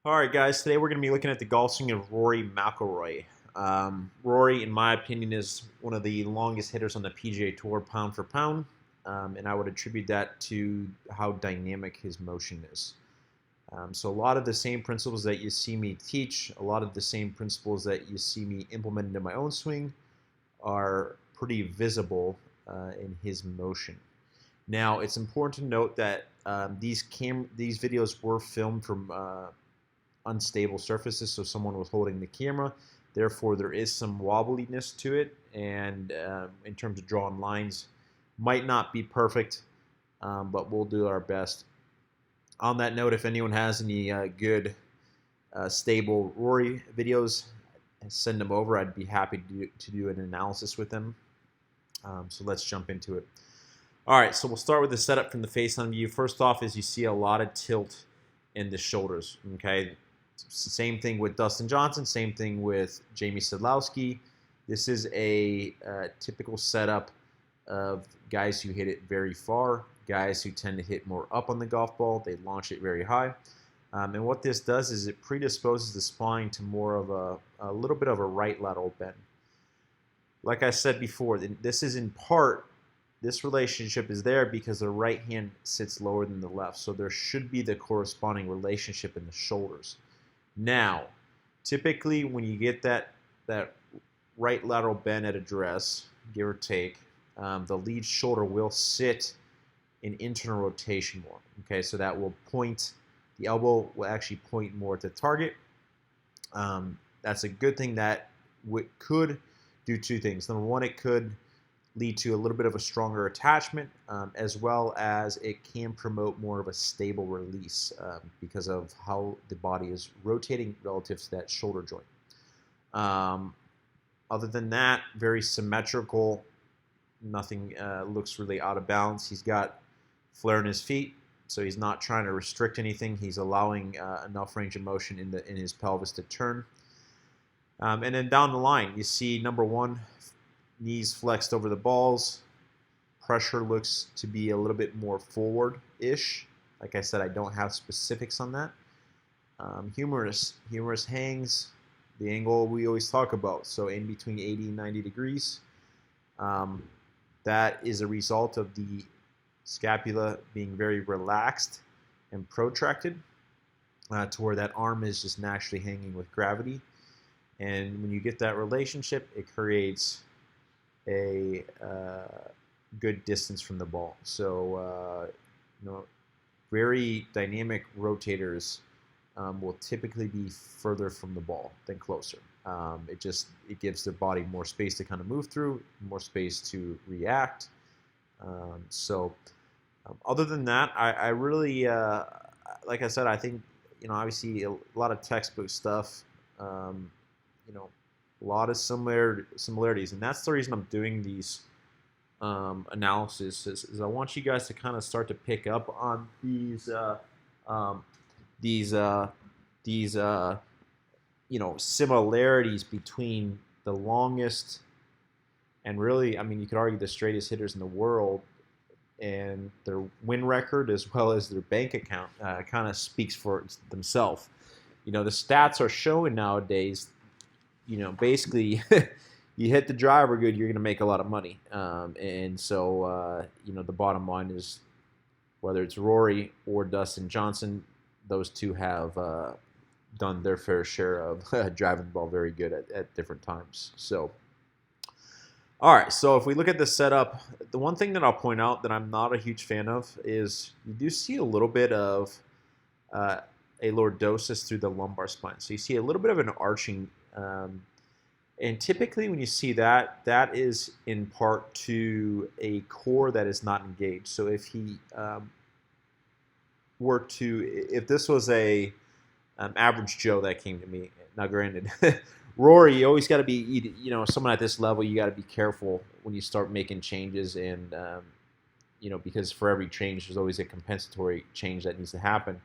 All right, guys. Today we're going to be looking at the golf swing of Rory Mcilyroy. Rory, in my opinion, is one of the longest hitters on the PGA Tour, pound for pound, and I would attribute that to how dynamic his motion is. So a lot of the same principles that you see me teach, a lot of the same principles that you see me implement into my own swing, are pretty visible in his motion. Now, it's important to note that these videos were filmed from unstable surfaces, so someone was holding the camera. Therefore, there is some wobbliness to it, and in terms of drawing lines, might not be perfect, but we'll do our best. On that note, if anyone has any good stable Rory videos, send them over. I'd be happy to do an analysis with them. So let's jump into it. All right, so we'll start with the setup from the face-on view. First off is you see a lot of tilt in the shoulders, okay? Same thing with Dustin Johnson, same thing with Jamie Sadlowski. This is a typical setup of guys who hit it very far, guys who tend to hit more up on the golf ball. They launch it very high. And what this does is it predisposes the spine to more of a little bit of a right lateral bend. Like I said before, this is in part, this relationship is there because the right hand sits lower than the left. So there should be the corresponding relationship in the shoulders. Now, typically when you get that right lateral bend at address, give or take, the lead shoulder will sit in internal rotation more. Okay, so that will point, the elbow will actually point more at the target. That's a good thing. That could do two things. Number one, it could lead to a little bit of a stronger attachment, as well as it can promote more of a stable release because of how the body is rotating relative to that shoulder joint. Other than that, very symmetrical. Nothing looks really out of balance. He's got flare in his feet, so he's not trying to restrict anything. He's allowing enough range of motion in his pelvis to turn. And then down the line, you see number one, knees flexed over the balls. Pressure looks to be a little bit more forward-ish. Like I said, I don't have specifics on that. Humerus hangs, the angle we always talk about, so in between 80 and 90 degrees. That is a result of the scapula being very relaxed and protracted to where that arm is just naturally hanging with gravity. And when you get that relationship, it creates a good distance from the ball. So, very dynamic rotators will typically be further from the ball than closer. It gives the body more space to kind of move through, more space to react. Other than that, I really, like I said, I think, obviously a lot of textbook stuff, a lot of similarities, and that's the reason I'm doing these analysis is I want you guys to kind of start to pick up on these similarities between the longest and really, I mean, you could argue the straightest hitters in the world, and their win record as well as their bank account kind of speaks for themselves. The stats are showing nowadays, basically you hit the driver good, you're going to make a lot of money. And so, the bottom line is whether it's Rory or Dustin Johnson, those two have done their fair share of driving the ball very good at different times. So, all right, so if we look at the setup, the one thing that I'll point out that I'm not a huge fan of is you do see a little bit of a lordosis through the lumbar spine. So you see a little bit of an arching, and typically when you see that, that is in part to a core that is not engaged. So if he if this was a average Joe that came to me, now granted, Rory, you always got to be, someone at this level, you got to be careful when you start making changes, and because for every change, there's always a compensatory change that needs to happen.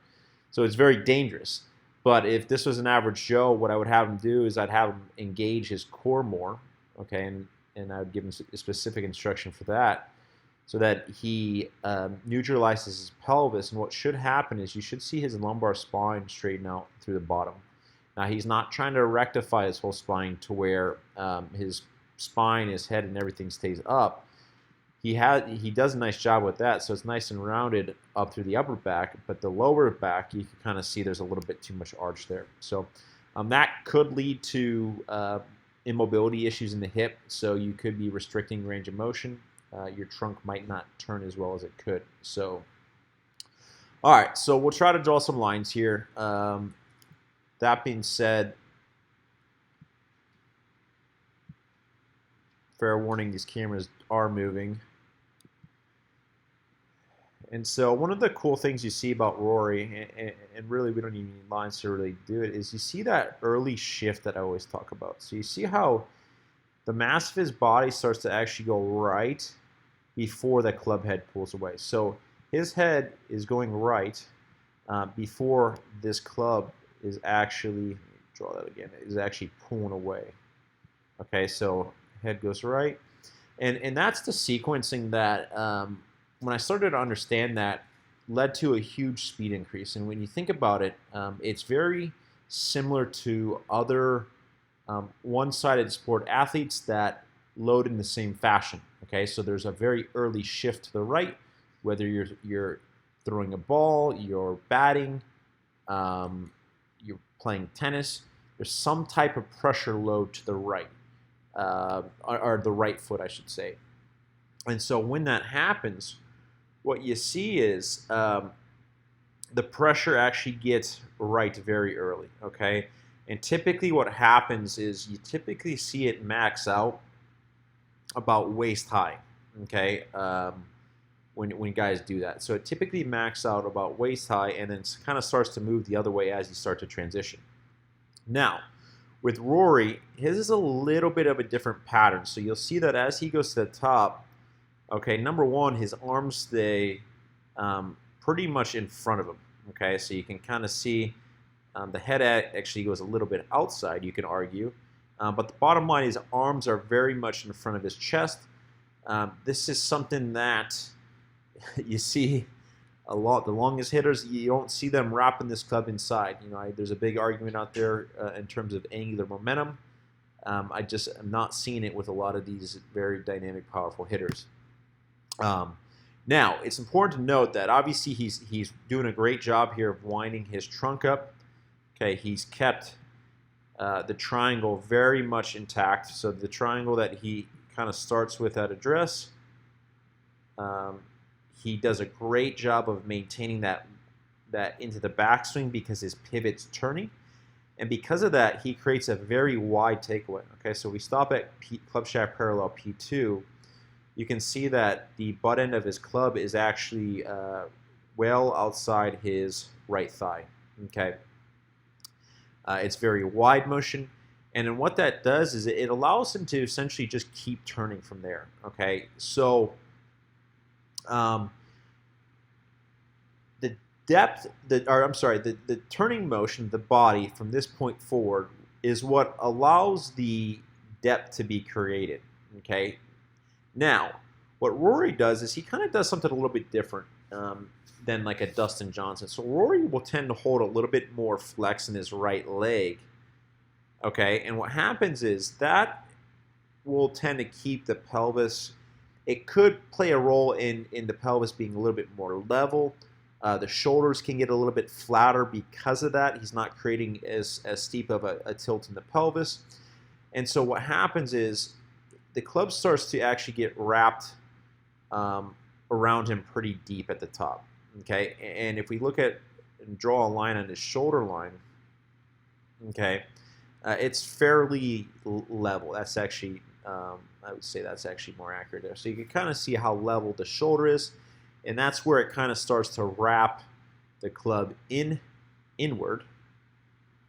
So it's very dangerous. But if this was an average Joe, what I would have him do is I'd have him engage his core more, okay, and I would give him a specific instruction for that. so that he neutralizes his pelvis. And what should happen is you should see his lumbar spine straighten out through the bottom. Now, he's not trying to rectify his whole spine to where his spine, his head, and everything stays up. He does a nice job with that, so it's nice and rounded up through the upper back, but the lower back, you can kind of see there's a little bit too much arch there. So that could lead to immobility issues in the hip, so you could be restricting range of motion. Your trunk might not turn as well as it could. So, all right, so we'll try to draw some lines here. That being said, fair warning, these cameras are moving. And so one of the cool things you see about Rory, and really we don't even need lines to really do it, is you see that early shift that I always talk about. So you see how the mass of his body starts to actually go right before the club head pulls away. So his head is going right before this club is actually, let me draw that again, is actually pulling away. Okay, so head goes right. And that's the sequencing that when I started to understand that, led to a huge speed increase. And when you think about it, it's very similar to other one-sided sport athletes that load in the same fashion. Okay, so there's a very early shift to the right, whether you're throwing a ball, you're batting, you're playing tennis. There's some type of pressure load to the right, or the right foot, I should say. And so when that happens, what you see is the pressure actually gets right very early, okay? And typically what happens is you typically see it max out about waist high, okay, when guys do that. So it typically max out about waist high and then kind of starts to move the other way as you start to transition. Now, with Rory, his is a little bit of a different pattern. So you'll see that as he goes to the top, okay, number one, his arms stay pretty much in front of him. Okay, so you can kind of see the head actually goes a little bit outside, you can argue. But the bottom line is arms are very much in front of his chest. This is something that you see a lot. The longest hitters, you don't see them wrapping this club inside. You know, there's a big argument out there in terms of angular momentum. I just am not seeing it with a lot of these very dynamic, powerful hitters. Now, it's important to note that obviously he's doing a great job here of winding his trunk up. Okay, he's kept the triangle very much intact. So the triangle that he kind of starts with at address, he does a great job of maintaining that into the backswing because his pivot's turning. And because of that, he creates a very wide takeaway. Okay, so we stop at club shaft parallel P2. You can see that the butt end of his club is actually well outside his right thigh. Okay, it's very wide motion, and then what that does is it allows him to essentially just keep turning from there. Okay, so the depth, the turning motion of the body from this point forward is what allows the depth to be created. Okay. Now, what Rory does is he kind of does something a little bit different than like a Dustin Johnson. So Rory will tend to hold a little bit more flex in his right leg. Okay, and what happens is that will tend to keep the pelvis. It could play a role in the pelvis being a little bit more level. The shoulders can get a little bit flatter because of that. He's not creating as steep of a tilt in the pelvis. And so what happens is the club starts to actually get wrapped around him pretty deep at the top. Okay, and if we look at and draw a line on his shoulder line, okay, it's fairly level. That's actually, I would say that's actually more accurate there. So you can kind of see how level the shoulder is, and that's where it kind of starts to wrap the club inward.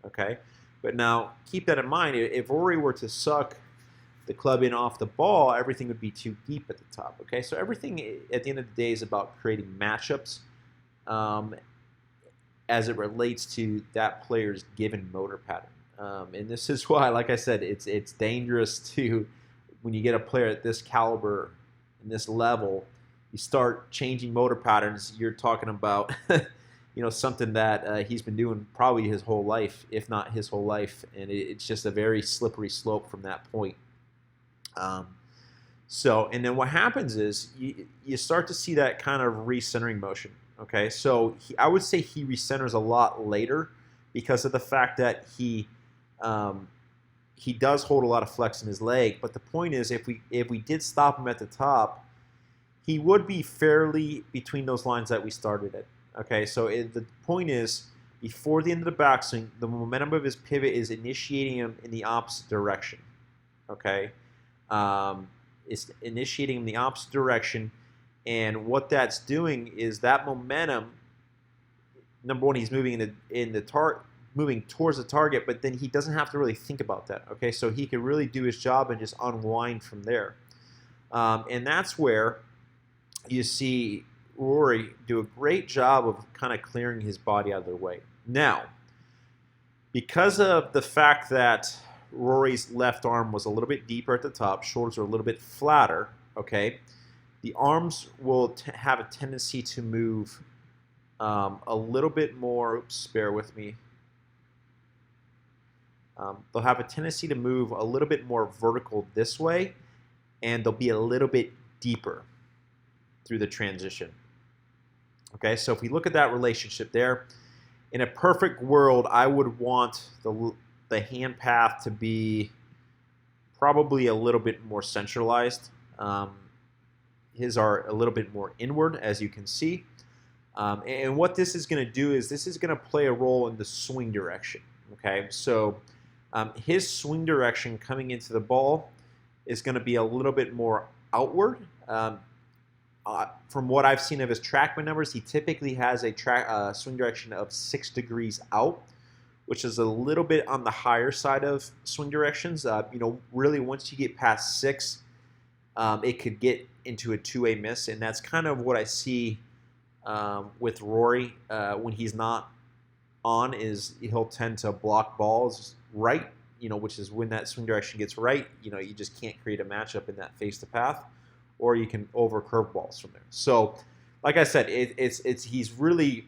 Okay, but now keep that in mind. If Rory were to suck the club in off the ball, everything would be too deep at the top. Okay, so everything at the end of the day is about creating matchups as it relates to that player's given motor pattern. And this is why, like I said, it's dangerous to, when you get a player at this caliber and this level, you start changing motor patterns, you're talking about something that he's been doing probably his whole life, if not his whole life, and it's just a very slippery slope from that point. And then what happens is you start to see that kind of recentering motion. Okay, so I would say he recenters a lot later because of the fact that he does hold a lot of flex in his leg. But the point is, if we did stop him at the top, he would be fairly between those lines that we started at. Okay, so the point is, before the end of the backswing, the momentum of his pivot is initiating him in the opposite direction. Okay, it's initiating him in the opposite direction, and what that's doing is that momentum. Number one, he's moving moving towards the target, but then he doesn't have to really think about that. Okay, so he can really do his job and just unwind from there, and that's where you see Rory do a great job of kind of clearing his body out of the way. Now, because of the fact that Rory's left arm was a little bit deeper at the top, shoulders are a little bit flatter, okay, the arms will have a tendency to move a little bit more. Oops, bear with me. They'll have a tendency to move a little bit more vertical this way, and they'll be a little bit deeper through the transition. Okay, so if we look at that relationship there, in a perfect world, I would want the hand path to be probably a little bit more centralized. His are a little bit more inward, as you can see. And what this is going to do is this is going to play a role in the swing direction. Okay, so his swing direction coming into the ball is going to be a little bit more outward. From what I've seen of his TrackMan numbers, he typically has a swing direction of 6 degrees out, which is a little bit on the higher side of swing directions. Really once you get past 6, it could get into a two-way miss, and that's kind of what I see with Rory when he's not on. Is he'll tend to block balls right, which is when that swing direction gets right. You just can't create a matchup in that face-to-path, or you can over curve balls from there. So, like I said, he's really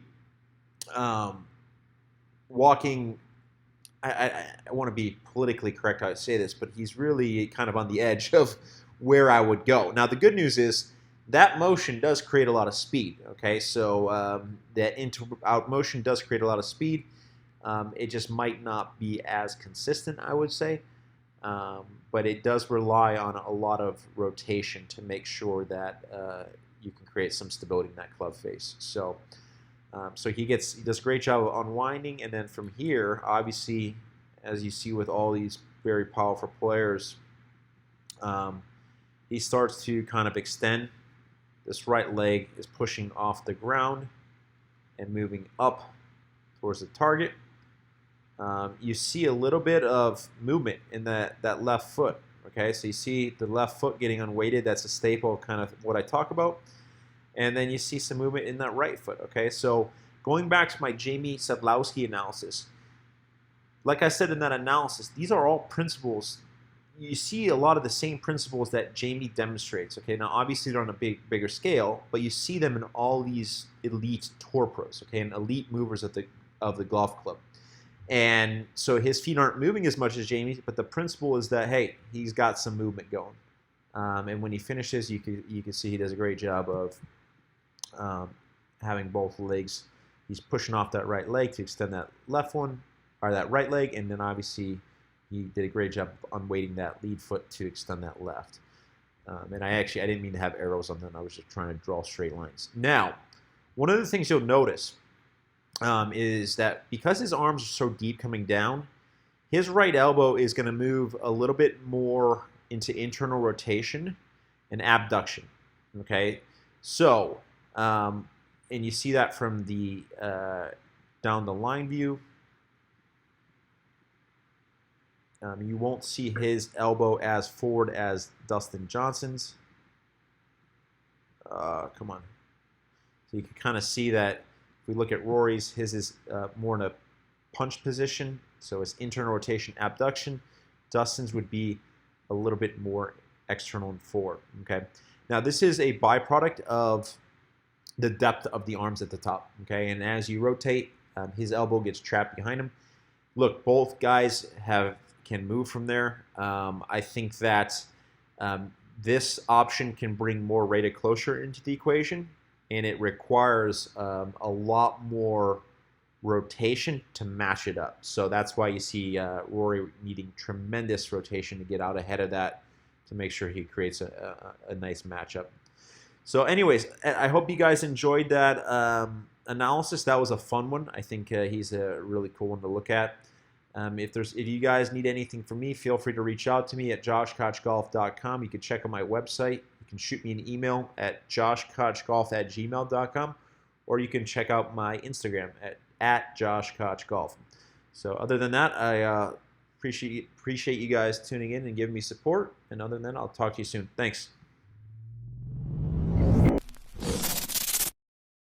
walking. I want to be politically correct how I say this, but he's really kind of on the edge of where I would go. Now, the good news is that motion does create a lot of speed. Okay, so that in-out motion does create a lot of speed. It just might not be as consistent, I would say. But it does rely on a lot of rotation to make sure that you can create some stability in that club face. So he does a great job of unwinding, and then from here, obviously, as you see with all these very powerful players, he starts to kind of extend. This right leg is pushing off the ground and moving up towards the target. You see a little bit of movement in that left foot. Okay, so you see the left foot getting unweighted. That's a staple of kind of what I talk about. And then you see some movement in that right foot. Okay, so going back to my Jamie Sadlowski analysis, like I said in that analysis, these are all principles. You see a lot of the same principles that Jamie demonstrates. Okay, now obviously they're on a bigger scale, but you see them in all these elite tour pros. Okay, and elite movers of the golf club. And so his feet aren't moving as much as Jamie's, but the principle is that, hey, he's got some movement going. And when he finishes, you can see he does a great job of having both legs. He's pushing off that right leg to extend that left one, or that right leg, and then obviously he did a great job on weighting that lead foot to extend that left. And I didn't mean to have arrows on them. I was just trying to draw straight lines. Now, one of the things you'll notice is that because his arms are so deep coming down, his right elbow is going to move a little bit more into internal rotation and abduction. Okay, so and you see that from the down the line view. You won't see his elbow as forward as Dustin Johnson's. Come on. So you can kind of see that. If we look at Rory's, his is more in a punch position, so it's internal rotation, abduction. Dustin's would be a little bit more external and forward. Okay. Now, this is a byproduct of the depth of the arms at the top, okay? And as you rotate, his elbow gets trapped behind him. Look, both guys can move from there. I think that this option can bring more rated closure into the equation, and it requires a lot more rotation to match it up. So that's why you see Rory needing tremendous rotation to get out ahead of that to make sure he creates a nice matchup. So anyways, I hope you guys enjoyed that analysis. That was a fun one. I think he's a really cool one to look at. If you guys need anything from me, feel free to reach out to me at joshkochgolf.com. You can check out my website. You can shoot me an email at joshkochgolf@gmail.com, or you can check out my Instagram at joshkochgolf. So other than that, I appreciate you guys tuning in and giving me support. And other than that, I'll talk to you soon. Thanks.